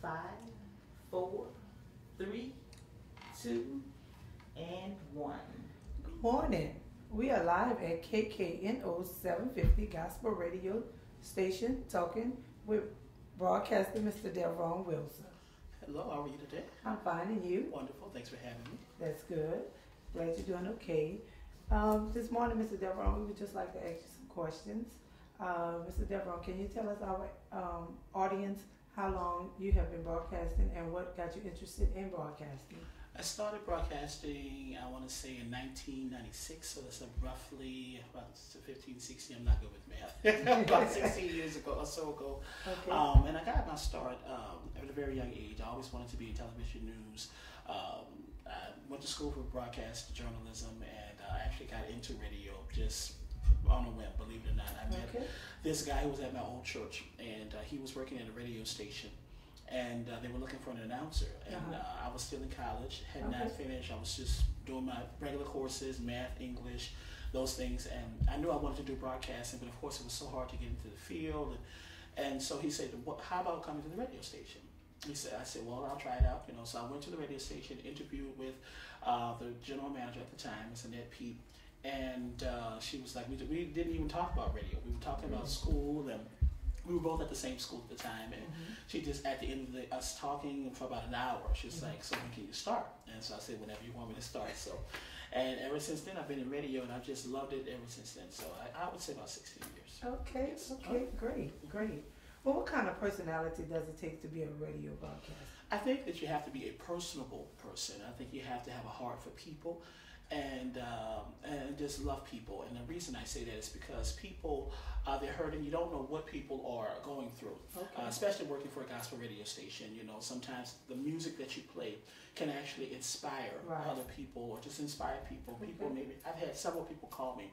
5, 4, 3, 2, and 1. Good morning. We are live at KKNO 750 Gospel Radio Station talking with broadcaster Mr. Delron Wilson. Hello, how are you today? I'm fine, and you? Wonderful, thanks for having me. That's good. Glad you're doing okay. This morning, Mr. Delron, we would just like to ask you some questions. Mr. Delron, can you tell us, our audience, how long you have been broadcasting and what got you interested in broadcasting? I started broadcasting, I want to say in 1996, so that's roughly about 15, 16, I'm not good with math, about 16 years ago or so ago. Okay. And I got my start at a very young age. I always wanted to be in television news. I went to school for broadcast journalism, and I actually got into radio just on the web, believe it or not. I met this guy who was at my old church, and he was working at a radio station. And they were looking for an announcer, and I was still in college, had not finished. I was just doing my regular courses, math, English, those things, and I knew I wanted to do broadcasting, but of course it was so hard to get into the field. And so he said, how about coming to the radio station? I said, well, I'll try it out, you know. So I went to the radio station, interviewed with the general manager at the time, Miss Annette Pete, and she was like, we didn't even talk about radio. We were talking about school, and we were both at the same school at the time, and she just, at the end of us talking for about an hour, she was like, so when can you start? And so I said, whenever you want me to start. So, and ever since then, I've been in radio, and I've just loved it ever since then. So I would say about 16 years. Okay, Yes. okay, great. Well, what kind of personality does it take to be a radio broadcaster? I think that you have to be a personable person. I think you have to have a heart for people, and just love people. And the reason I say that is because people, they're hurting. You don't know what people are going through, especially working for a gospel radio station. You know, sometimes the music that you play can actually inspire other people, or just inspire people. People maybe, I've had several people call me.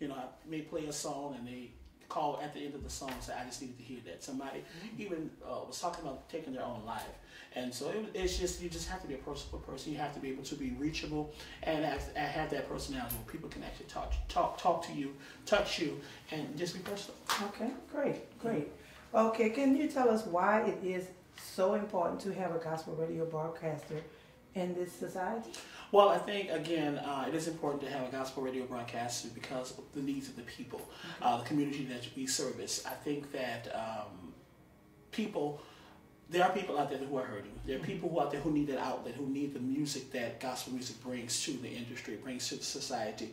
You know, I may play a song, and they call at the end of the song and say, I just needed to hear that. Somebody even was talking about taking their own life. And so it's just, you just have to be a personable person. You have to be able to be reachable and have that personality where people can actually talk to you, touch you, and just be personal. Okay, great. Okay, can you tell us why it is so important to have a gospel radio broadcaster in this society? Well, I think, again, it is important to have a gospel radio broadcaster because of the needs of the people, the community that we service. I think that there are people out there who are hurting. There are people who out there who need that outlet, who need the music that gospel music brings to the industry, brings to the society.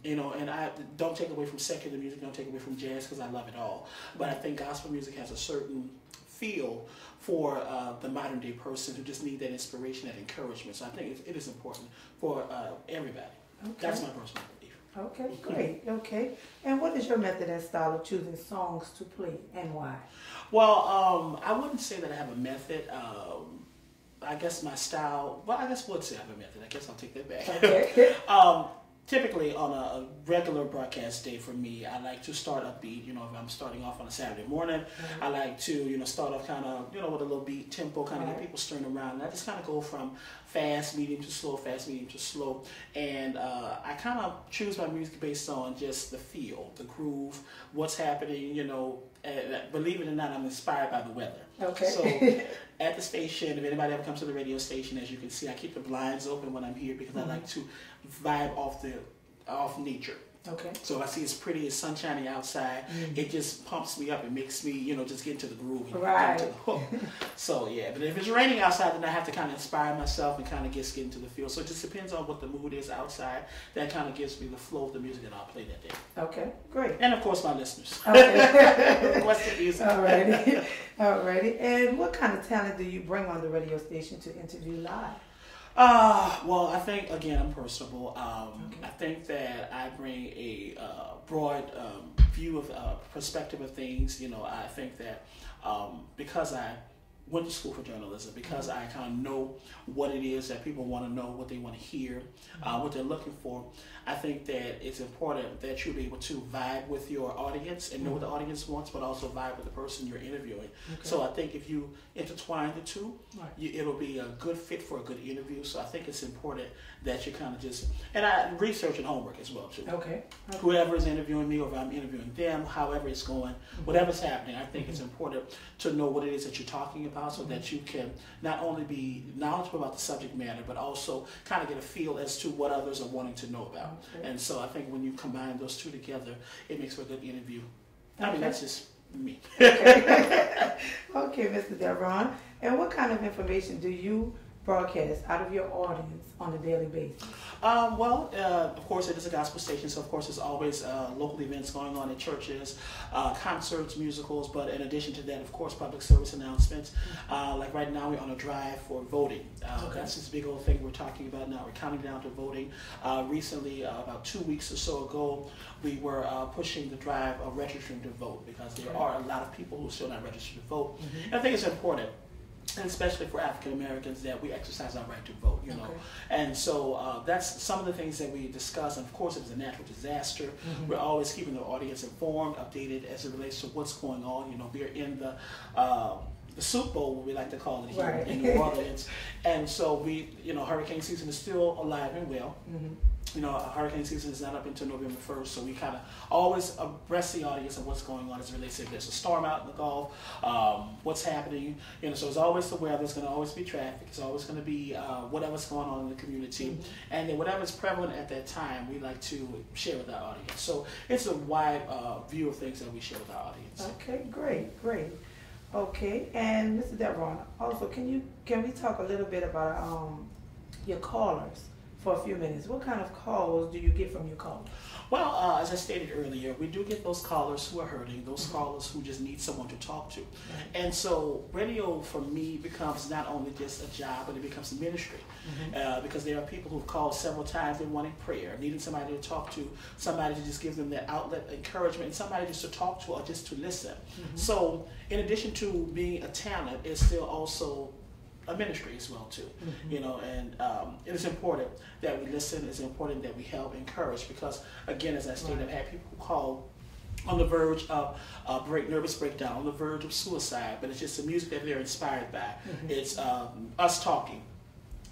You know, and I don't take away from secular music, don't take away from jazz, because I love it all. But I think gospel music has a certain feel for the modern day person who just need that inspiration, that encouragement. So I think it is important for everybody. Okay. That's my personal belief. Okay, great. Okay. And what is your method and style of choosing songs to play, and why? Well, I wouldn't say that I have a method. I guess my style, well, I guess I would say I have a method. I guess I'll take that back. Okay. Typically on a regular broadcast day for me, I like to start upbeat. You know, if I'm starting off on a Saturday morning, I like to, you know, start off kind of, you know, with a little beat tempo, kind of get people stirring around. And I just kind of go from fast, medium to slow, fast, medium to slow. And I kind of choose my music based on just the feel, the groove, what's happening, you know. Believe it or not, I'm inspired by the weather. Okay. So at the station, if anybody ever comes to the radio station, as you can see, I keep the blinds open when I'm here because I like to vibe off nature. Okay. So if I see it's pretty, it's sunshiny outside, it just pumps me up. It makes me, you know, just get into the groove and get into the hook. So yeah, but if it's raining outside, then I have to kind of inspire myself and kind of get into the feel. So it just depends on what the mood is outside. That kind of gives me the flow of the music that I'll play that day. Okay, great. And of course my listeners. Okay. What's the music? Alrighty. And what kind of talent do you bring on the radio station to interview live? Well, I think, again, I'm personable. I think that I bring a broad view of perspective of things. You know, I think that because I went to school for journalism, because I kind of know what it is that people want to know, what they want to hear, what they're looking for. I think that it's important that you'll be able to vibe with your audience and know what the audience wants, but also vibe with the person you're interviewing. So I think if you intertwine the two, it'll be a good fit for a good interview. So I think it's important that you kind of just, and I research and homework as well too. Whoever is interviewing me, or if I'm interviewing them, however it's going, whatever's happening, I think it's important to know what it is that you're talking about. about so that you can not only be knowledgeable about the subject matter, but also kind of get a feel as to what others are wanting to know about. Okay. And so I think when you combine those two together, it makes for a good interview. I mean, that's just me. Okay, okay, Mr. Deveron. And what kind of information do you broadcast out of your audience on a daily basis? Of course, it is a gospel station, so of course there's always local events going on in churches, concerts, musicals, but in addition to that, of course, public service announcements. Like right now, we're on a drive for voting. Okay. That's this big old thing we're talking about now. We're counting down to voting. Recently, about 2 weeks or so ago, we were pushing the drive of registering to vote, because there are a lot of people who are still not registered to vote. And I think it's important, and especially for African Americans, that we exercise our right to vote, you know. Okay. And so that's some of the things that we discuss. And of course, it was a natural disaster. We're always keeping the audience informed, updated as it relates to what's going on. You know, we are in the Super Bowl, we like to call it here in New Orleans. And so hurricane season is still alive and well. You know, hurricane season is not up until November 1st, so we kind of always abreast the audience of what's going on as it relates to if there's a storm out in the Gulf, what's happening. You know, so it's always the weather. There's going to always be traffic. It's always going to be whatever's going on in the community, and then whatever's prevalent at that time, we like to share with our audience. So it's a wide view of things that we share with our audience. Okay, great. Okay, and Mr. Deveron, also can we talk a little bit about your callers for a few minutes? What kind of calls do you get from your callers? Well, as I stated earlier, we do get those callers who are hurting, those callers who just need someone to talk to. And so radio for me becomes not only just a job, but it becomes a ministry. Because there are people who've called several times and wanting prayer, needing somebody to talk to, somebody to just give them that outlet, encouragement, and somebody just to talk to or just to listen. So in addition to being a talent, it's still also a ministry as well too, you know, and it is important that we listen. It's important that we help, encourage, because again, as I stated, I've had people who call on the verge of nervous breakdown, on the verge of suicide, but it's just the music that they're inspired by. It's us talking,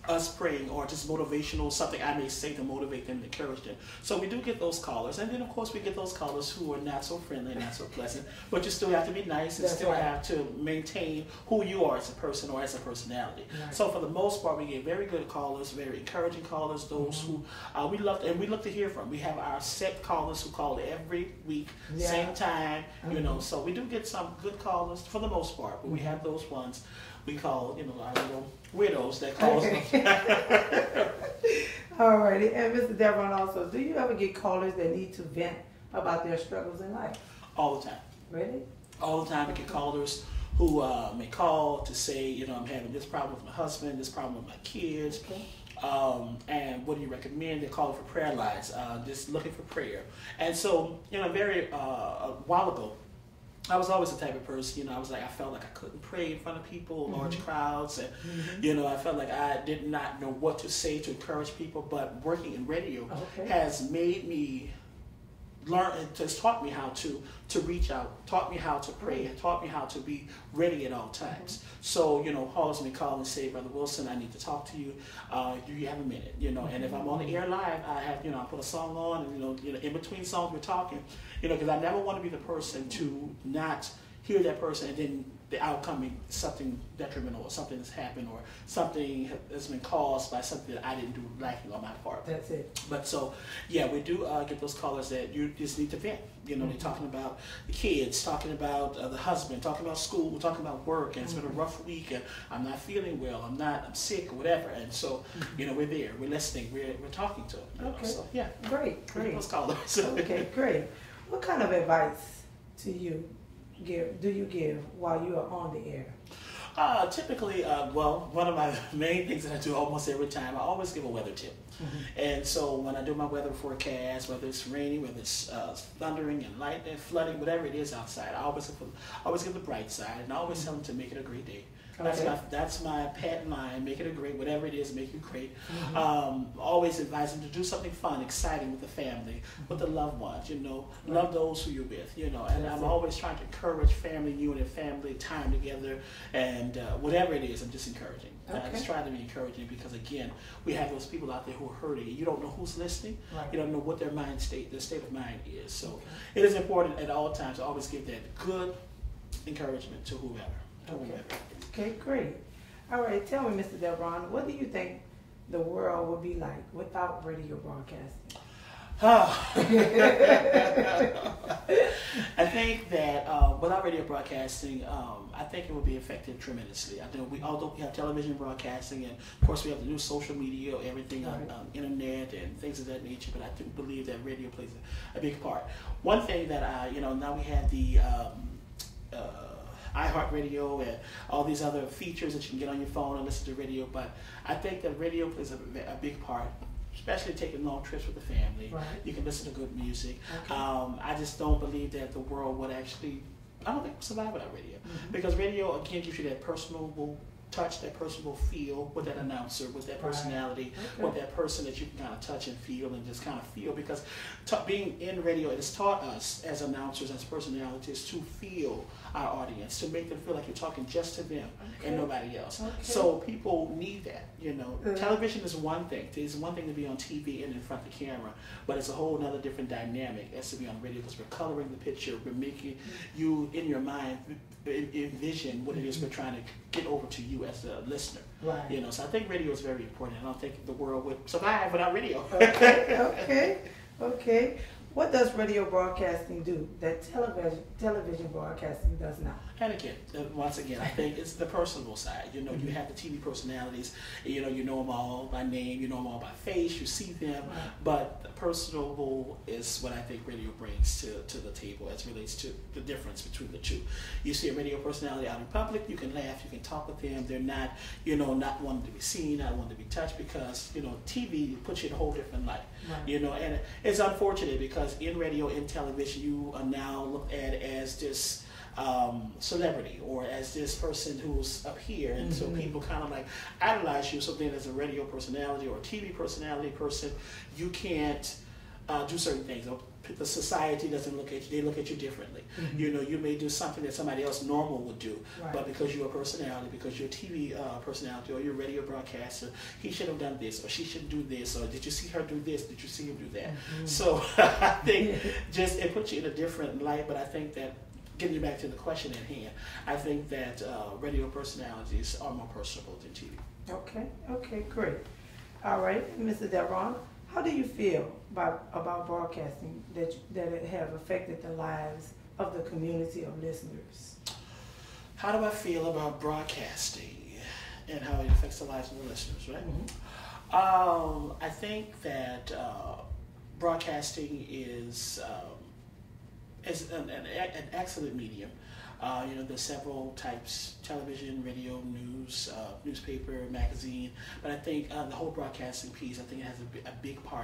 us praying, or just motivational, something I may say to motivate them, encourage them. So we do get those callers, and then of course we get those callers who are not so friendly, not so pleasant, but you still have to be nice and still have to maintain who you are as a person or as a personality. So for the most part, we get very good callers, very encouraging callers, those who we love, and we look to hear from. We have our set callers who call every week, same time, you know, so we do get some good callers for the most part, but we have those ones we call, you know, our little widows that call us. Alrighty, and Mr. Deveron, also, do you ever get callers that need to vent about their struggles in life? All the time. Really? All the time. We get callers who may call to say, you know, I'm having this problem with my husband, this problem with my kids, and what do you recommend? They're calling for prayer lines, just looking for prayer. And so, you know, a while ago, I was always the type of person, you know, I felt like I couldn't pray in front of people, large crowds, and, you know, I felt like I did not know what to say to encourage people, but working in radio has made me learn, it has taught me how to reach out, taught me how to pray, and taught me how to be ready at all times. So, you know, callers may call and say, Brother Wilson, I need to talk to you. Do you have a minute? You know, and if I'm on the air live, I have, you know, I put a song on, and, you know, in between songs we're talking, you know, because I never want to be the person to not hear that person and then the outcome be something detrimental or something that's happened or something has been caused by something that I didn't do lacking on my part. That's it. But so, yeah, we do get those callers that you just need to vent. You know, they're talking about the kids, talking about the husband, talking about school, talking about work, and it's been a rough week, and I'm not feeling well, I'm sick, or whatever. And so, you know, we're there, we're listening, we're talking to them. You know? So, yeah. Great. Those callers. Okay, great. What kind of advice do you give while you are on the air? Typically, well, one of my main things that I do almost every time, I always give a weather tip. And so when I do my weather forecast, whether it's raining, whether it's thundering and lightning, flooding, whatever it is outside, I always give the bright side, and I always tell them to make it a great day. That's my patent line. Make it a great, whatever it is, make it great. Always advise them to do something fun, exciting with the family, with the loved ones. You know, love those who you're with. You know, and I'm always trying to encourage family unit, family time together, and whatever it is, I'm just encouraging. I just try to be encouraging because again, we have those people out there who are hurting. You don't know who's listening. You don't know what their state of mind is. So it is important at all times to always give that good encouragement to whomever. Okay, great. All right, tell me, Mr. Devron, what do you think the world would be like without radio broadcasting? I think that without radio broadcasting, I think it would be affected tremendously. I think although we have television broadcasting, and of course we have to do social media, everything on internet and things of that nature. But I do believe that radio plays a big part. One thing that now we have the iHeartRadio and all these other features that you can get on your phone and listen to radio. But I think that radio plays a big part, especially taking long trips with the family. Right. You can listen to good music. Okay. I just don't believe that the world would actually, I don't think we'll survive without radio. Because radio, again, gives you that personable touch, that personable feel with that announcer, with that personality, with that person that you can kind of touch and feel and just kind of feel. Because being in radio, it has taught us as announcers, as personalities, to feel our audience, to make them feel like you're talking just to them and nobody else. So people need that, Television is one thing. It's one thing to be on TV and in front of the camera, but it's a whole other different dynamic as to be on radio, because we're coloring the picture, we're making you, in your mind, envision what it is we're trying to get over to you as a listener. Right. So I think radio is very important. I don't think the world would survive without radio. Okay. What does radio broadcasting do that television broadcasting does not? And again, once again, I think it's the personable side. You have the TV personalities. You know them all by name. You know them all by face. You see them, but the personable is what I think radio brings to the table as it relates to the difference between the two. You see a radio personality out in public, you can laugh, you can talk with them. They're not, not wanting to be seen, not wanting to be touched, because TV puts you in a whole different light. And it's unfortunate because in radio, in television, you are now looked at as this celebrity or as this person who's up here, and so people kind of like idolize you. So then as a radio personality or a TV personality person, you can't do certain things. The society doesn't look at you, they look at you differently. You may do something that somebody else normal would do, but because you're a personality, because you're a TV personality or you're a radio broadcaster, he should have done this or she should do this, or did you see her do this, did you see him do that? So I think just it puts you in a different light. But I think that, getting back to the question at hand, I think that radio personalities are more personable than TV. Okay, great. All right, Mr. Devron, how do you feel about broadcasting that it have affected the lives of the community of listeners? How do I feel about broadcasting and how it affects the lives of the listeners, right? I think that broadcasting is an excellent medium. There's several types: television, radio, news, newspaper, magazine. But I think the whole broadcasting piece, I think it has a big part